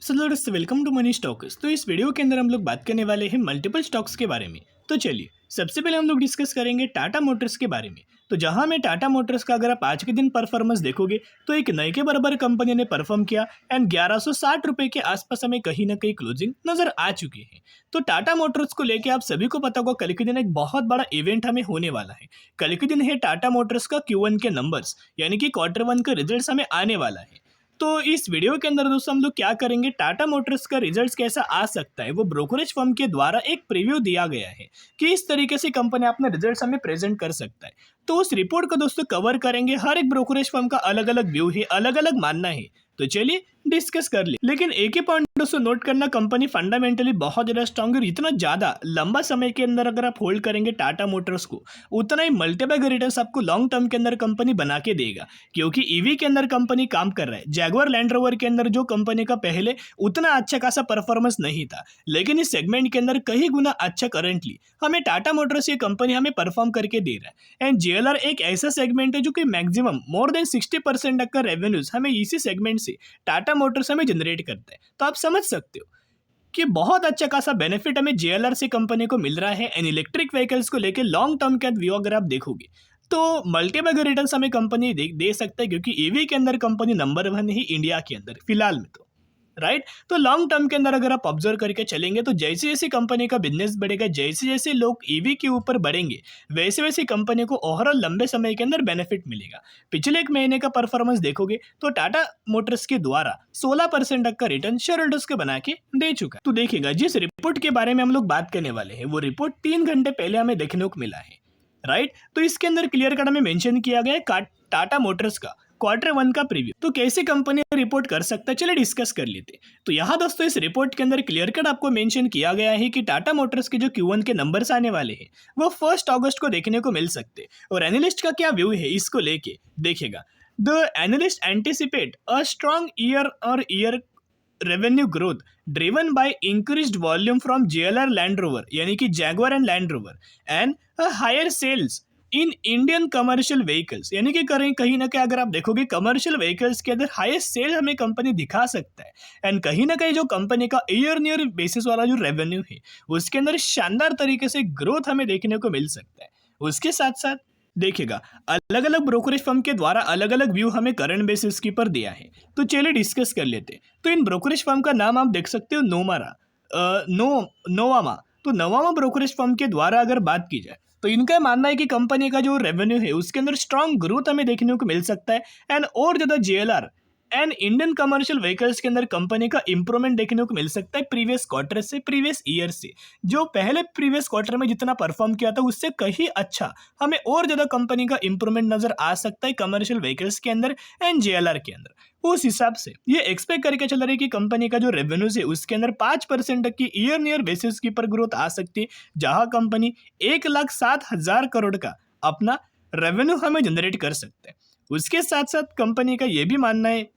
सो दोस्तों welcome to money stocks. तो इस वीडियो के अंदर हम लोग बात करने वाले हैं मल्टीपल स्टॉक्स के बारे में। तो चलिए सबसे पहले हम लोग डिस्कस करेंगे टाटा मोटर्स के बारे में। तो जहां में टाटा मोटर्स का अगर आप आज के दिन परफॉर्मेंस देखोगे तो एक नए के बराबर कंपनी ने परफॉर्म किया एंड 1160 रुपए के आसपास हमें कहीं ना कहीं क्लोजिंग नजर आ चुकी है। तो टाटा मोटर्स को लेके आप सभी को पता होगा कल के दिन एक बहुत बड़ा इवेंट हमें होने वाला है। कल के दिन है टाटा मोटर्स का Q1 के नंबर्स यानी कि Q1 का रिजल्ट हमें आने वाला है। तो इस वीडियो के अंदर दोस्तों हम लोग क्या करेंगे, टाटा मोटर्स का रिजल्ट्स कैसा आ सकता है वो ब्रोकरेज फर्म के द्वारा एक प्रीव्यू दिया गया है कि इस तरीके से कंपनी अपने रिजल्ट्स हमें प्रेजेंट कर सकता है। तो उस रिपोर्ट को दोस्तों कवर करेंगे। हर एक ब्रोकरेज फर्म का अलग अलग व्यू है, अलग अलग मानना है। तो चलिए डिस्कस कर ले। लेकिन एक ही पॉइंट दोस्तों नोट करना, कंपनी फंडामेंटली बहुत ज्यादा स्ट्रांग है। इतना ज्यादा लंबा समय के अंदर अगर आप होल्ड करेंगे टाटा मोटर्स को, उतना ही मल्टीपल रिटर्न्स आपको लॉन्ग टर्म के अंदर कंपनी बना के देगा। क्योंकि ईवी के अंदर कंपनी काम कर रहा है। जैगुआर लैंड रोवर के अंदर जो कंपनी का पहले उतना अच्छा खासा परफॉर्मेंस नहीं था, लेकिन इस सेगमेंट के अंदर कई गुना अच्छा करंटली हमें टाटा मोटर्स ये कंपनी हमें परफॉर्म करके दे रहा है। एंड JLR एक ऐसा सेगमेंट है जो कि मैक्सिमम मोर देन 60% तक का रेवेन्यूज हमें इसी सेगमेंट से टाटा मोटर्स हमें जनरेट करता है। तो आप समझ सकते हो कि बहुत अच्छा खासा बेनिफिट हमें JLR से कंपनी को मिल रहा है। एंड इलेक्ट्रिक व्हीकल्स को लेकर लॉन्ग टर्म का व्यू अगर आप देखोगे तो मल्टीपल रिटर्न्स हमें कंपनी दे सकता है। क्योंकि ईवी के अंदर कंपनी नंबर 1 ही इंडिया के अंदर फिलहाल में। तो राइट, तो लॉन्ग टर्म के अंदर अगर आप ऑब्जर्व करके चलेंगे तो जैसे जैसे कंपनी का बिजनेस बढ़ेगा, जैसे जैसे लोग ईवी के ऊपर बढ़ेंगे, वैसे वैसे कंपनी को ओवरऑल लंबे समय के अंदर बेनिफिट मिलेगा। पिछले एक महीने का परफॉर्मेंस देखोगे तो टाटा मोटर्स के द्वारा 16% तक का रिटर्न शेयर होल्डर्स को बना के दे चुका है। तो देखिएगा जिस रिपोर्ट के बारे में हम लोग बात करने वाले हैं वो रिपोर्ट 3 घंटे पहले हमें देखने को मिला है। राइट, तो इसके अंदर क्लियर कट में मेंशन किया गया है टाटा मोटर्स का Q1 का प्रीव्यू। तो कैसे कंपनी रिपोर्ट कर सकता है, चलिए डिस्कस कर लेते। तो यहाँ दोस्तों इस रिपोर्ट के अंदर क्लियर कट आपको मेंशन किया गया है कि टाटा मोटर्स के जो Q1 के नंबर्स आने वाले हैं वो 1 अगस्त को देखने को मिल सकते। और एनालिस्ट का क्या व्यू है इसको लेके देखिएगा। The analyst anticipate a strong year revenue growth driven by increased volume from JLR Land Rover यानी कि Jaguar and Land Rover and higher sales in Indian commercial vehicles. यानी कि कहीं ना कहीं अगर आप देखोगे कमर्शियल व्हीकल्स के अंदर हाईएस्ट सेल हमें कंपनी दिखा सकता है। एंड कहीं ना कहीं जो कंपनी का ईयर बेसिस वाला जो रेवेन्यू है उसके अंदर शानदार तरीके से ग्रोथ हमें देखने को मिल सकता है। उसके साथ साथ देखिएगा अलग अलग ब्रोकरेज फर्म के द्वारा अलग अलग व्यू हमें करंट बेसिस की पर दिया है। तो चलिए डिस्कस कर लेते। तो इन ब्रोकरेज फर्म का नाम आप देख सकते हो नोवामा। तो नोवामा ब्रोकरेज फर्म के द्वारा अगर बात की जाए तो इनका मानना है कि कंपनी का जो रेवेन्यू है उसके अंदर स्ट्रांग ग्रोथ हमें देखने को मिल सकता है। एंड और ज्यादा JLR and Indian commercial vehicles के अंदर कंपनी का इंप्रूवमेंट देखने को मिल सकता है प्रीवियस क्वार्टर से, प्रीवियस ईयर से। जो पहले प्रीवियस क्वार्टर में जितना परफॉर्म किया था उससे कहीं अच्छा हमें और ज्यादा कंपनी का इंप्रूवमेंट नजर आ सकता है कमर्शियल व्हीकल्स के अंदर एंड JLR के अंदर। उस हिसाब से ये एक्सपेक्ट करके चल रही है कि कंपनी का जो रेवेन्यूज है उसके अंदर 5% तक की ईयर बेसिस की पर ग्रोथ आ सकती है, जहां कंपनी 1,07,000 करोड़ का अपना रेवेन्यू हमें जनरेट कर सकते हैं। उसके साथ साथ कंपनी का यह भी मानना है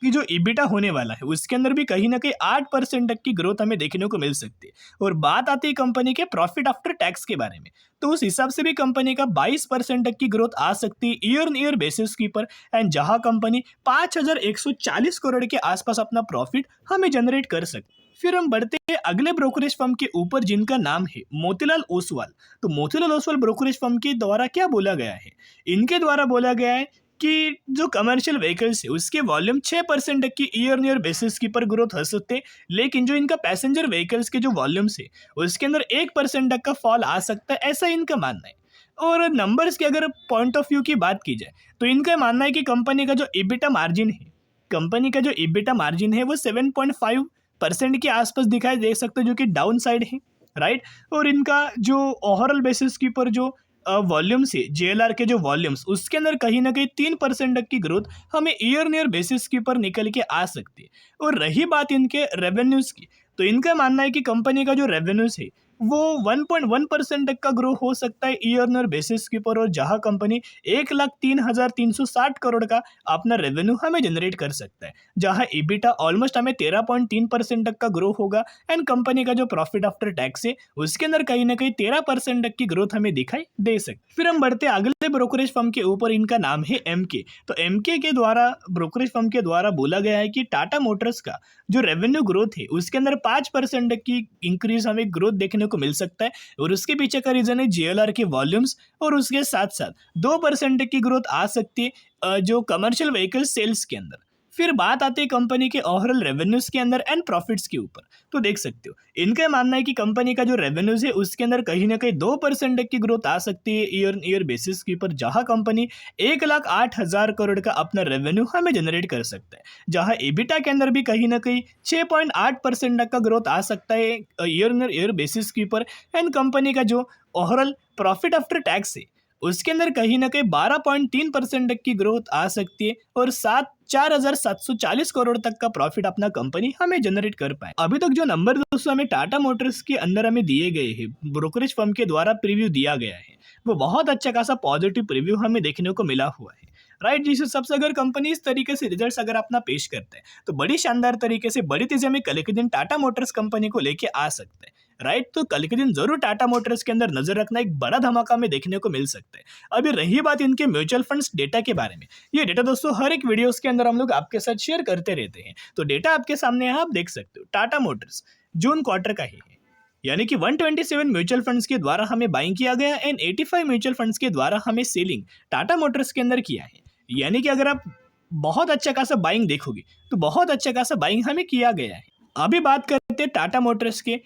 कि जो EBITDA होने वाला है उसके अंदर भी कहीं ना कहीं 8% तक की ग्रोथ हमें देखने को मिल सकती है। और बात आती है कंपनी के प्रॉफिट आफ्टर टैक्स के बारे में, तो उस हिसाब से भी कंपनी का 22% तक की ग्रोथ आ सकती है ईयर बेसिस की पर। एंड जहां कंपनी 5,140 करोड़ के आसपास अपना प्रॉफिट हमें जनरेट कर सकती है। फिर हम बढ़ते हैं अगले ब्रोकरेज फर्म के ऊपर जिनका नाम है मोतीलाल ओसवाल। तो मोतीलाल ओसवाल ब्रोकरेज फर्म के द्वारा क्या बोला गया है, इनके द्वारा बोला गया है कि जो कमर्शियल व्हीकल्स है उसके वॉल्यूम 6% तक की ईयर बेसिस की पर ग्रोथ हो सकते, लेकिन जो इनका पैसेंजर व्हीकल्स के जो वॉल्यूम्स है उसके अंदर 1% तक का फॉल आ सकता है, ऐसा इनका मानना है। और नंबर्स के अगर पॉइंट ऑफ व्यू की बात की जाए तो इनका मानना है कि कंपनी का जो EBITDA मार्जिन है, कंपनी का जो EBITDA मार्जिन है वो 7.5% के आसपास दिखाई दे सकता है, जो कि डाउन साइड है। राइट, और इनका जो ओवरऑल बेसिस की पर जो वॉल्यूम्स है JLR के जो वॉल्यूम्स उसके अंदर कहीं ना कहीं 3% तक की ग्रोथ हमें ईयर बेसिस की पर निकल के आ सकती है। और रही बात इनके रेवेन्यूज की, तो इनका मानना है कि कंपनी का जो रेवेन्यूज है वो 1.1% तक का ग्रो हो सकता है ईयर ऑन ईयर बेसिस के ऊपर, और जहां कंपनी 1,03,360 करोड़ का अपना रेवेन्यू हमें जनरेट कर सकता है, जहां EBITDA ऑलमोस्ट हमें 13.3% तक का ग्रो होगा। एंड कंपनी का जो प्रॉफिट आफ्टर टैक्स है उसके अंदर कहीं ना कहीं 13% तक की ग्रोथ हमें दिखाई दे सकती है। फिर हम बढ़ते अगले ब्रोकरेज फर्म के ऊपर, इनका नाम है MK। तो MK के द्वारा, ब्रोकरेज फर्म के द्वारा बोला गया है कि टाटा मोटर्स का जो रेवेन्यू ग्रोथ है उसके अंदर 5% की इंक्रीज हमें ग्रोथ देखने को मिल सकता है। और उसके पीछे का रीजन है JLR के वॉल्यूम्स, और उसके साथ साथ 2% की ग्रोथ आ सकती है जो कमर्शियल व्हीकल सेल्स के अंदर। फिर बात आती है कंपनी के ओवरऑल रेवेन्यूज के अंदर एंड प्रॉफिट्स के ऊपर। तो देख सकते हो इनका मानना है कि कंपनी का जो रेवेन्यूज है उसके अंदर कहीं ना कहीं 2% की ग्रोथ आ सकती है ईयर ईयर बेसिस के ऊपर, जहां कंपनी 1,08,000 करोड़ का अपना रेवेन्यू हमें जनरेट कर सकता है, जहां EBITDA के अंदर भी कहीं ना कहीं 6.8% तक का ग्रोथ आ सकता है ईयर ईयर बेसिस के ऊपर। एंड कंपनी का जो ओवरऑल प्रॉफिट आफ्टर टैक्स है उसके अंदर कहीं ना कहीं 12.3% तक की ग्रोथ आ सकती है, और 4,740 करोड़ तक का प्रॉफिट अपना कंपनी हमें जनरेट कर पाए। अभी तक जो नंबर दोस्तों हमें टाटा मोटर्स के अंदर हमें दिए गए हैं, ब्रोकरेज फर्म के द्वारा प्रीव्यू दिया गया है, वो बहुत अच्छा खासा पॉजिटिव प्रीव्यू हमें देखने को मिला हुआ है। राइट, जिस हिसाब से अगर कंपनी इस तरीके से रिजल्ट्स अगर अपना पेश करते हैं तो बड़ी शानदार तरीके से बड़ी तेजी हमें कल के दिन टाटा मोटर्स कंपनी को लेके आ सकते हैं। राइट, तो कल के दिन जरूर टाटा मोटर्स के अंदर नजर रखना, एक बड़ा धमाका हमें देखने को मिल सकता है। अभी रही बात इनके म्यूचुअल फंड्स डेटा के बारे में, ये डेटा दोस्तों हर एक वीडियोस के अंदर हम लोग आपके साथ शेयर करते रहते हैं। तो डेटा आपके सामने है, आप देख सकते हो। टाटा मोटर्स जून क्वार्टर का ही है, यानी कि 127 म्यूचुअल फंड्स के द्वारा हमें बाइंग किया गया एंड 85 म्यूचुअल फंड्स के द्वारा हमें सेलिंग टाटा मोटर्स के अंदर किया है। यानी कि अगर आप बहुत अच्छा खासा बाइंग देखोगे तो बहुत अच्छा खासा बाइंग हमें किया गया है। अभी बात करते हैं टाटा मोटर्स के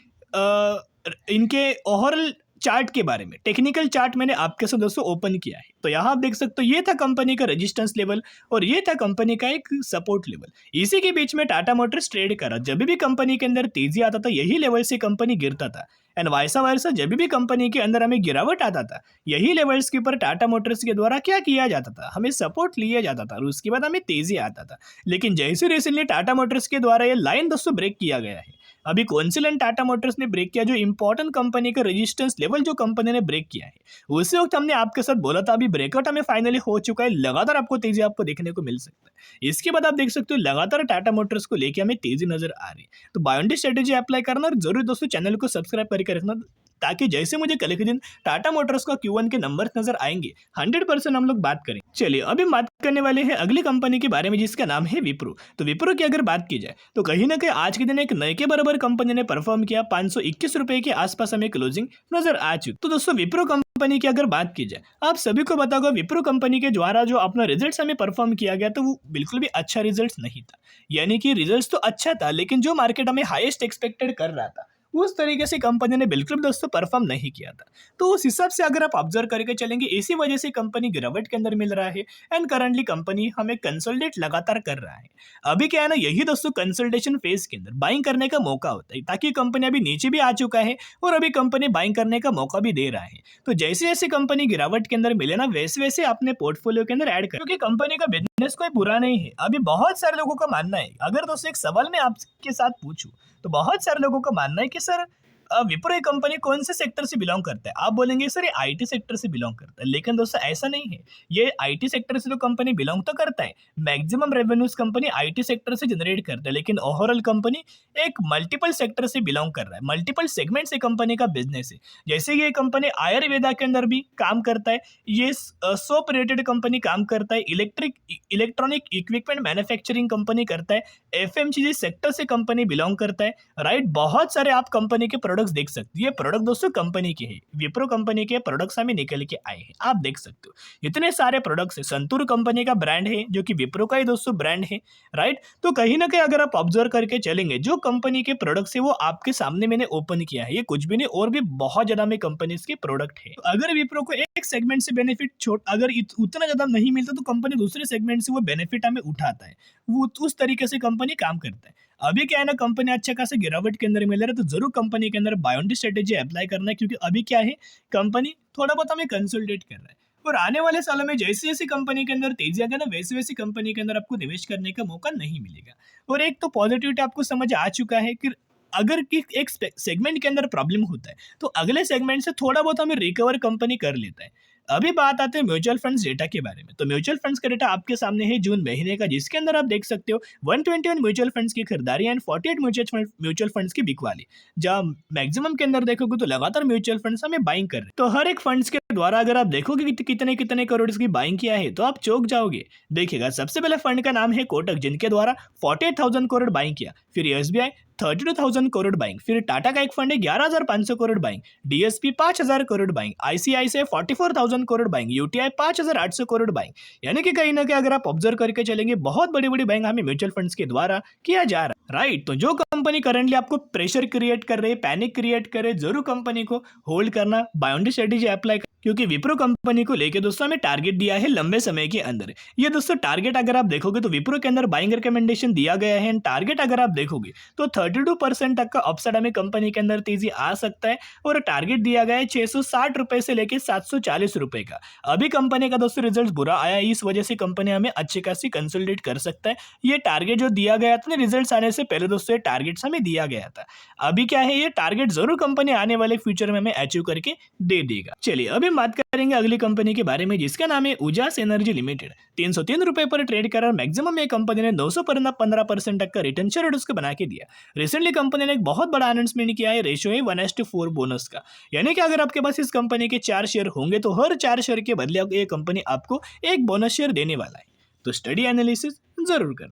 इनके ओवरऑल चार्ट के बारे में। टेक्निकल चार्ट मैंने आपके साथ दोस्तों ओपन किया है, तो यहाँ आप देख सकते हो ये था कंपनी का रेजिस्टेंस लेवल और ये था कंपनी का एक सपोर्ट लेवल। इसी के बीच में टाटा मोटर्स ट्रेड करा। जब भी कंपनी के अंदर तेजी आता था यही लेवल से कंपनी गिरता था, एंड वाइसा वर्सा जब भी कंपनी के अंदर हमें गिरावट आता था यही लेवल्स के ऊपर टाटा मोटर्स के द्वारा क्या किया जाता था, हमें सपोर्ट लिया जाता था और उसके बाद हमें तेजी आता था। लेकिन जैसे रिसेंटली टाटा मोटर्स के द्वारा ये लाइन दोस्तों ब्रेक किया गया है। अभी कौन सी लाइन टाटा मोटर्स ने ब्रेक किया, जो इंपॉर्टेंट कंपनी का रेजिस्टेंस लेवल जो कंपनी ने ब्रेक किया है, उसी वक्त हमने आपके साथ बोला था अभी ब्रेकआउट हमें फाइनली हो चुका है, लगातार आपको तेजी आपको देखने को मिल सकता है। इसके बाद आप देख सकते हो लगातार टाटा मोटर्स को लेके हमें तेजी नजर आ रही है। तो बायोंडी स्ट्रेटेजी अप्लाई करना और जरूर दोस्तों चैनल को सब्सक्राइब करके रखना, ताकि जैसे मुझे कल के दिन टाटा मोटर्स का Q1 के नंबर नजर आएंगे 100% हम लोग बात करेंगे। चलिए अभी बात करने वाले हैं अगली कंपनी के बारे में जिसका नाम है विप्रो। तो विप्रो की अगर बात की जाए तो कहीं ना कहीं आज के दिन एक नए के बराबर कंपनी ने परफॉर्म किया, 521 रुपए के आसपास हमें क्लोजिंग नजर आ चुकी। तो दोस्तों विप्रो कंपनी की अगर बात की जाए, आप सभी को पता होगा विप्रो कंपनी के द्वारा जो अपना रिजल्ट हमें परफॉर्म किया गया तो वो बिल्कुल भी अच्छा रिजल्ट नहीं था। यानी कि रिजल्ट तो अच्छा था लेकिन जो मार्केट हमें हाईएस्ट एक्सपेक्टेड कर रहा था उस तरीके से कंपनी ने बिल्कुल भी दोस्तों परफॉर्म नहीं किया था। तो उस हिसाब से अगर आप ऑब्जर्व करके चलेंगे इसी वजह से कंपनी गिरावट के अंदर मिल रहा है एंड करंटली कंपनी हमें कंसोलिडेट लगातार कर रहा है। अभी क्या है ना, यही दोस्तों कंसल्टेशन फेज के अंदर बाइंग करने का मौका होता है, ताकि कंपनी अभी नीचे भी आ चुका है और अभी कंपनी बाइंग करने का मौका भी दे रहा है। तो जैसे जैसे कंपनी गिरावट के अंदर मिले ना वैसे वैसे अपने पोर्टफोलियो के अंदर ऐड कर, क्योंकि कंपनी का बिजनेस कोई बुरा नहीं है। अभी बहुत सारे लोगों का मानना है, अगर दोस्तों एक सवाल मैं आपके साथ पूछूं तो बहुत सारे लोगों का मानना है कि सर विप्रो ये कंपनी कौन से सेक्टर से बिलोंग करता है। आप बोलेंगे सर ये आईटी सेक्टर से बिलोंग करता है, लेकिन दोस्तों ऐसा नहीं है। ये आईटी सेक्टर से तो कंपनी बिलोंग तो करता है, maximum revenues company IT sector से जनरेट करता है, लेकिन ओवरऑल कंपनी एक मल्टीपल सेक्टर से बिलोंग कर रहा है, मल्टीपल सेगमेंट से कंपनी का बिजनेस है। जैसे ये कंपनी आयुर्वेदा के अंदर भी काम करता है, ये सोप रिलेटेड कंपनी काम करता है, इलेक्ट्रॉनिक इक्विपमेंट मैन्युफैक्चरिंग कंपनी करता है, एफएमसीजी सेक्टर से कंपनी बिलोंग करता है। राइट, बहुत सारे आप कंपनी के प्रोडक्ट्स देख सकते हैं। ये प्रोडक्ट दोस्तों कंपनी के हैं, विप्रो कंपनी के प्रोडक्ट्स हमें निकल के आए हैं, आप देख सकते हो इतने सारे प्रोडक्ट्स है। संतूर कंपनी का ब्रांड है जो कि विप्रो का ही दोस्तों ब्रांड है। राइट, तो कहीं ना कहीं अगर आप ऑब्जर्व करके चलेंगे जो कंपनी के प्रोडक्ट्स है वो आपके सामने मैंने ओपन किया है, ये कुछ भी नहीं और भी बहुत ज्यादा में कंपनीज के प्रोडक्ट है। तो अगर विप्रो को एक सेगमेंट से बेनिफिट छोड़ अगर उतना ज्यादा नहीं मिलता तो कंपनी दूसरे सेगमेंट से वो बेनिफिट हमें उठाता है, वो उस तरीके से कंपनी काम करता है। अभी क्या है ना, कंपनी अच्छा खासा गिरावट के अंदर मिल रहा है, तो जरूर कंपनी के अंदर बायोंडी स्ट्रेटेजी अप्लाई करना है, क्योंकि अभी क्या है कंपनी थोड़ा बहुत हमें कंसोलिडेट कर रहा है और आने वाले सालों में जैसे जैसे कंपनी के अंदर तेजी आएगा ना वैसे वैसे कंपनी के अंदर आपको निवेश करने का मौका नहीं मिलेगा। और एक तो पॉजिटिविटी आपको समझ आ चुका है कि अगर कि एक सेगमेंट के अंदर प्रॉब्लम होता है तो अगले सेगमेंट से थोड़ा बहुत हमें रिकवर कंपनी कर लेता है। अभी बात आते हैं म्यूचुअल फंड्स डेटा के बारे में। तो म्यूचुअल फंड्स का डेटा आपके सामने है जून महीने का, जिसके अंदर आप देख सकते हो 121 म्यूचुअल फंड्स की खरीदारी एंड 48 म्यूचुअल फंड्स की बिकवाली। जहाँ मैक्सिमम के अंदर देखोगे तो लगातार म्यूचुअल फंड्स हमें बाइंग कर रहे हैं। तो हर एक फंड्स के द्वारा अगर आप देखोगे कि कितने कितने करोड़ की बाइंग किया है तो आप चौंक जाओगे। देखिएगा, सबसे पहले फंड का नाम है कोटक, जिनके द्वारा 48,000 करोड़ बाइंग किया। फिर एसबीआई 32,000 करोड़ बाइंग, फिर टाटा का एक फंड है 11,500 crore buying, DSP 5,000 crore buying, ICICI 44,000 crore buying, UTI 5,800 crore buying. यानी कि कहीं ना कहीं अगर आप ऑब्जर्व करके चलेंगे बहुत बड़ी बड़ी बाइंग हमें म्यूचुअल फंड्स के द्वारा किया जा रहा है, राइट। तो जो कंपनी करंटली आपको प्रेशर क्रिएट कर रही है, पैनिक क्रिएट करे, जरूर कंपनी को होल्ड करना, बाउंड्री स्ट्रेटेजी अप्लाई, क्योंकि विप्रो कंपनी को लेके दोस्तों हमें टारगेट दिया है लंबे समय के अंदर। ये दोस्तों टारगेट अगर आप देखोगे तो विप्रो के अंदर बाइंग रिकमेंडेशन दिया गया है। टारगेट अगर आप देखोगे तो 32% तक का अपसाइड हमें कंपनी के अंदर तेजी आ सकता है। और टारगेट दिया गया है 660 रुपए से लेके 740 रुपए का। अभी कंपनी का दोस्तों रिजल्ट बुरा आया, इस वजह से कंपनी हमें अच्छी खासी कंसोलिडेट कर सकता है। ये टारगेट जो दिया गया था, रिजल्ट आने से पहले दोस्तों ये टारगेट्स हमें दिया गया था। अभी क्या है, ये टारगेट जरूर कंपनी आने वाले फ्यूचर में हमें अचीव करके दे देगा। चलिए अभी बात करेंगे अगली कंपनी के बारे में, जिसका नाम है उजास एनर्जी लिमिटेड। 303 रुपए पर ट्रेड कर, मैक्सिमम ये कंपनी ने 915% तक का रिटर्न शेयर उसको बना के दिया। रिसेंटली कंपनी ने एक बहुत बड़ा अनाउंसमेंट किया है, रेशियो है 1:4 बोनस का। यानी कि अगर आपके पास इस कंपनी के 4 शेयर होंगे तो हर 4 शेयर के बदले ये कंपनी आपको एक बोनस शेयर देने वाला है। तो स्टडी एनालिसिस जरूर करना।